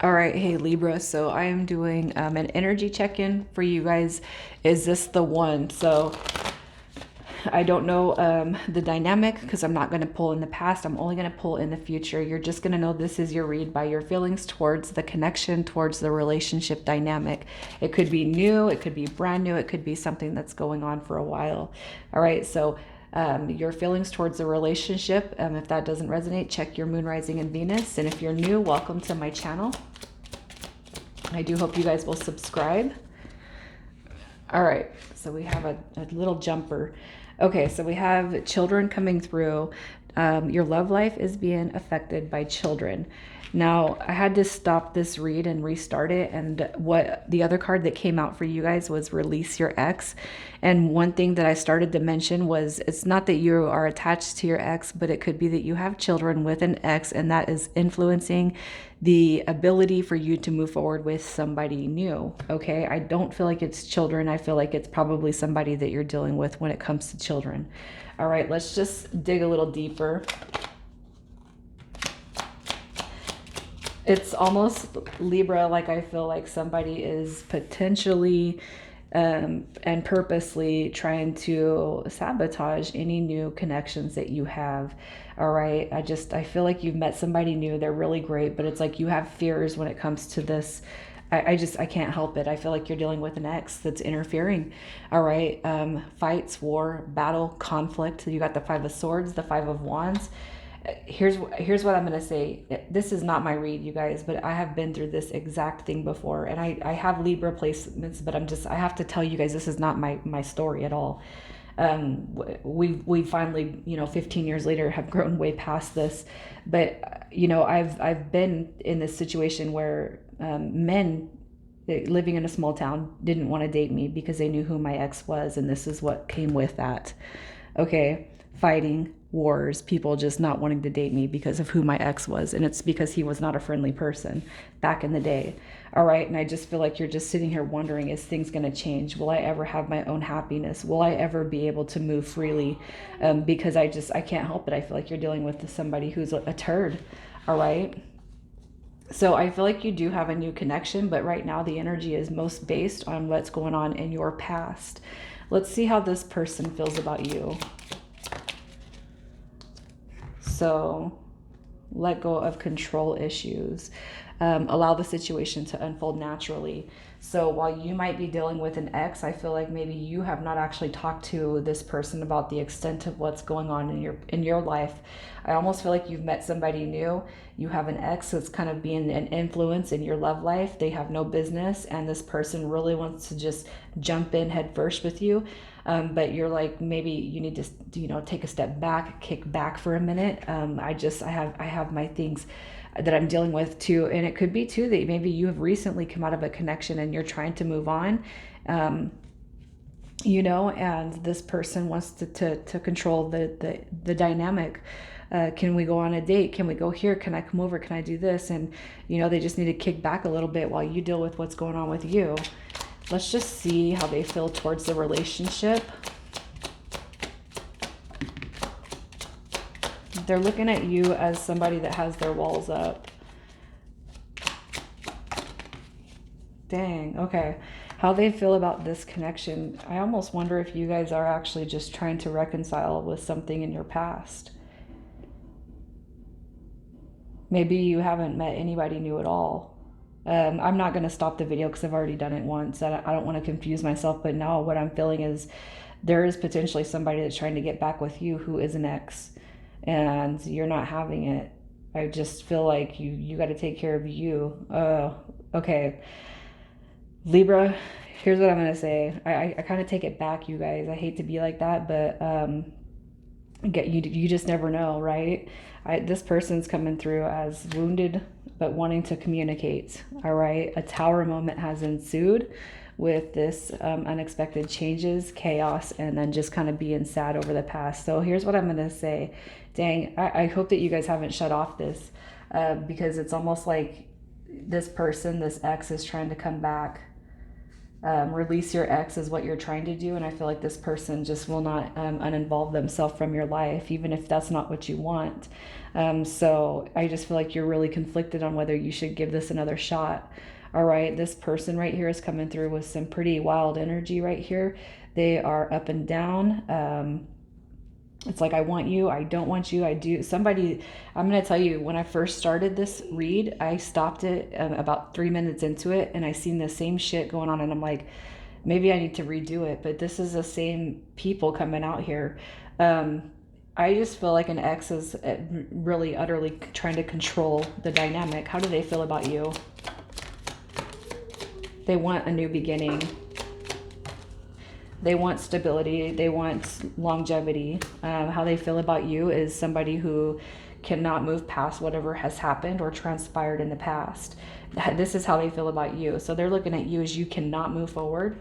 All right, hey Libra. So I am doing an energy check-in for you guys. Is this the one? So I don't know the dynamic because I'm not going to pull in the past. I'm only going to pull in the future. You're just going to know this is your read by your feelings towards the connection, towards the relationship dynamic. It could be new, it could be brand new, it could be something that's going on for a while. All right, so your feelings towards the relationship. If that doesn't resonate, check your moon, rising, and Venus. And if you're new, welcome to my channel. I do hope you guys will subscribe. All right, so we have a little jumper. Okay, so we have children coming through. Your love life is being affected by children. Now, I had to stop this read and restart it. And what the other card that came out for you guys was release your ex. And one thing that I started to mention was it's not that you are attached to your ex, but it could be that you have children with an ex, and that is influencing the ability for you to move forward with somebody new. Okay, I don't feel like it's children. I feel like it's probably somebody that you're dealing with when it comes to children. All right, let's just dig a little deeper. It's almost, Libra, like I feel like somebody is potentially and purposely trying to sabotage any new connections that you have. All right, I feel like you've met somebody new. They're really great, but it's like you have fears when it comes to this. I can't help it. I feel like you're dealing with an ex that's interfering. All right, fights, war, battle, conflict. You got the Five of Swords, the Five of Wands. Here's what I'm going to say. This is not my read, you guys, but I have been through this exact thing before, and I have Libra placements, but I have to tell you guys, this is not my story at all. We finally, 15 years later have grown way past this, but I've been in this situation where men living in a small town didn't want to date me because they knew who my ex was, and this is what came with that. Okay, fighting, wars, people just not wanting to date me because of who my ex was, and it's because he was not a friendly person back in the day. All right, and I just feel like you're just sitting here wondering, is things going to change? Will I ever have my own happiness? Will I ever be able to move freely? Because I can't help it. I feel like you're dealing with somebody who's a turd. All right, so I feel like you do have a new connection, but right now the energy is most based on what's going on in your past. Let's see how this person feels about you. So let go of control issues. Allow the situation to unfold naturally. So while you might be dealing with an ex, I feel like maybe you have not actually talked to this person about the extent of what's going on in your life. I almost feel like you've met somebody new. You have an ex that's kind of being an influence in your love life. They have no business, and this person really wants to just jump in head first with you. But you're like, maybe you need to, take a step back, kick back for a minute. I have my things that I'm dealing with too. And it could be too that maybe you have recently come out of a connection and you're trying to move on, and this person wants to control the dynamic. Can we go on a date? Can we go here? Can I come over? Can I do this? And, they just need to kick back a little bit while you deal with what's going on with you. Let's just see how they feel towards the relationship. They're looking at you as somebody that has their walls up. Dang, okay. How they feel about this connection. I almost wonder if you guys are actually just trying to reconcile with something in your past. Maybe you haven't met anybody new at all. I'm not going to stop the video because I've already done it once. I don't want to confuse myself, but now what I'm feeling is there is potentially somebody that's trying to get back with you who is an ex, and you're not having it. I just feel like you got to take care of you. Okay. Libra, here's what I'm going to say. I kind of take it back, you guys. I hate to be like that, but you just never know, right? This person's coming through as wounded but wanting to communicate. All right, a tower moment has ensued with this unexpected changes, chaos, and then just kind of being sad over the past. So here's what I'm going to say. Dang, I hope that you guys haven't shut off this because it's almost like this person, this ex, is trying to come back. Release your ex is what you're trying to do, and I feel like this person just will not uninvolve themselves from your life, even if that's not what you want. So I just feel like you're really conflicted on whether you should give this another shot. All right, this person right here is coming through with some pretty wild energy right here. They are up and down. It's like, I want you, I don't want you, I do. Somebody, I'm going to tell you, when I first started this read, I stopped it about 3 minutes into it, and I seen the same shit going on, and I'm like, maybe I need to redo it. But this is the same people coming out here. I just feel like an ex is really utterly trying to control the dynamic. How do they feel about you? They want a new beginning. They want stability. They want longevity. How they feel about you is somebody who cannot move past whatever has happened or transpired in the past. This is how they feel about you. So they're looking at you as you cannot move forward.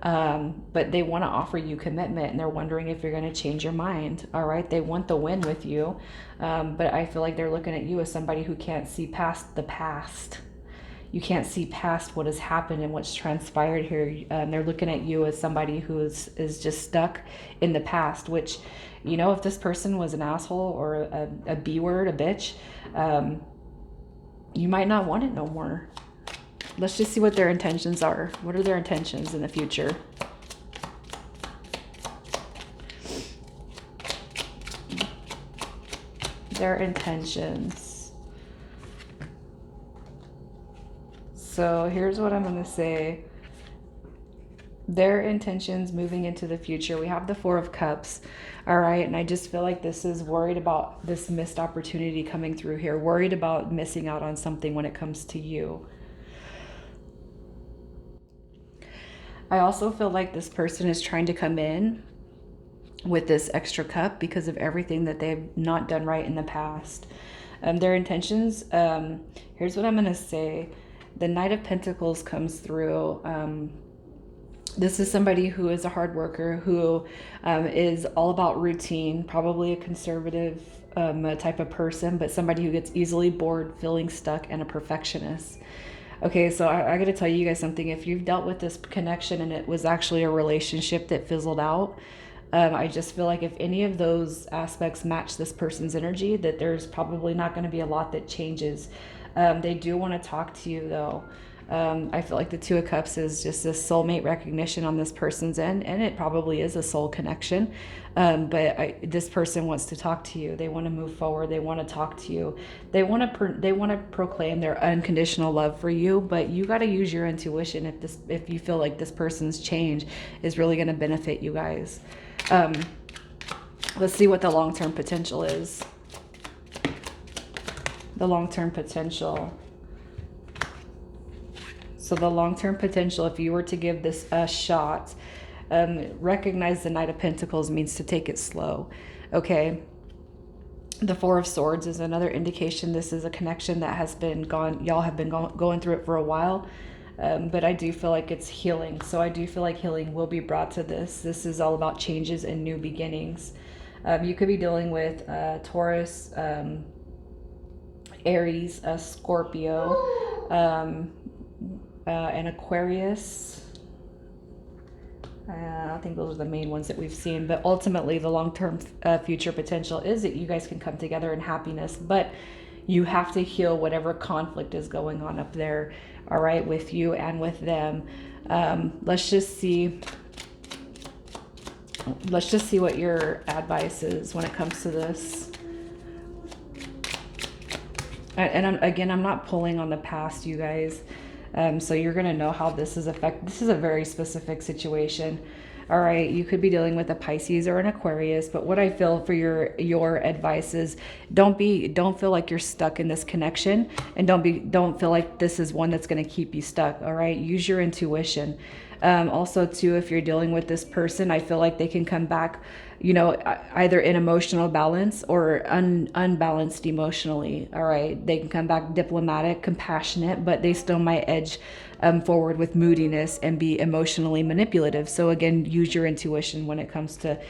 But they want to offer you commitment, and they're wondering if you're going to change your mind. All right. They want the win with you. But I feel like they're looking at you as somebody who can't see past the past. You can't see past what has happened and what's transpired here. They're looking at you as somebody who is just stuck in the past, which, you know, if this person was an asshole or a B word, a bitch, you might not want it no more. Let's just see what their intentions are. What are their intentions in the future? Their intentions. So here's what I'm going to say. Their intentions moving into the future. We have the Four of Cups. All right. And I just feel like this is worried about this missed opportunity coming through here. Worried about missing out on something when it comes to you. I also feel like this person is trying to come in with this extra cup because of everything that they've not done right in the past. Their intentions. Here's what I'm going to say. The Knight of Pentacles comes through. This is somebody who is a hard worker, who is all about routine, probably a conservative type of person, but somebody who gets easily bored, feeling stuck, and a perfectionist. Okay, so I got to tell you guys something. If you've dealt with this connection and it was actually a relationship that fizzled out, I just feel like if any of those aspects match this person's energy, that there's probably not going to be a lot that changes. They do want to talk to you, though. I feel like the Two of Cups is just this soulmate recognition on this person's end, and it probably is a soul connection. But this person wants to talk to you. They want to move forward. They want to talk to you. They want to proclaim their unconditional love for you. But you got to use your intuition if you feel like this person's change is really going to benefit you guys. Let's see what the long-term potential is. The long-term potential. So the long-term potential, if you were to give this a shot, recognize the Knight of Pentacles means to take it slow. Okay. The Four of Swords is another indication this is a connection that has been gone. Y'all have been going through it for a while. But I do feel like it's healing. So I do feel like healing will be brought to this. This is all about changes and new beginnings. You could be dealing with Taurus, Aries, Scorpio, and Aquarius. I think those are the main ones that we've seen. But ultimately, the long-term future potential is that you guys can come together in happiness. But you have to heal whatever conflict is going on up there, all right, with you and with them. Let's just see what your advice is when it comes to this. And I'm not pulling on the past, you guys. So you're going to know how this is this is a very specific situation. All right, you could be dealing with a Pisces or an Aquarius, but what I feel for your advice is don't feel like you're stuck in this connection, and don't feel like this is one that's going to keep you stuck. All right, use your intuition. Also too, if you're dealing with this person, I feel like they can come back, you know, either in emotional balance or unbalanced emotionally. All right, they can come back diplomatic, compassionate, but they still might edge forward with moodiness and be emotionally manipulative. So again, use your intuition when it comes to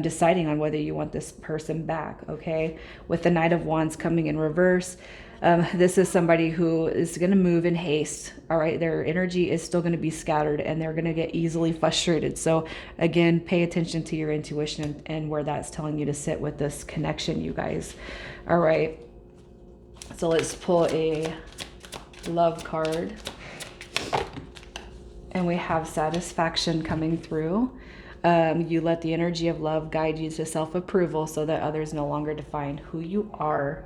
deciding on whether you want this person back. Okay, with the Knight of Wands coming in reverse, This is somebody who is going to move in haste. All right. Their energy is still going to be scattered and they're going to get easily frustrated. So, again, pay attention to your intuition and where that's telling you to sit with this connection, you guys. All right. So, let's pull a love card. And we have satisfaction coming through. You let the energy of love guide you to self-approval so that others no longer define who you are.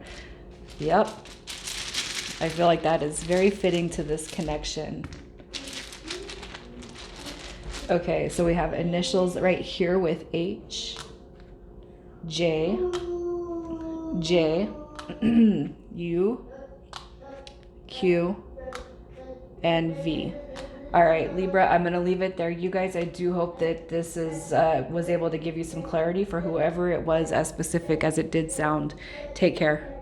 Yep. I feel like that is very fitting to this connection. Okay, so we have initials right here with H, J, J, U, Q, and V. All right, Libra, I'm going to leave it there. You guys, I do hope that this is was able to give you some clarity for whoever it was, as specific as it did sound. Take care.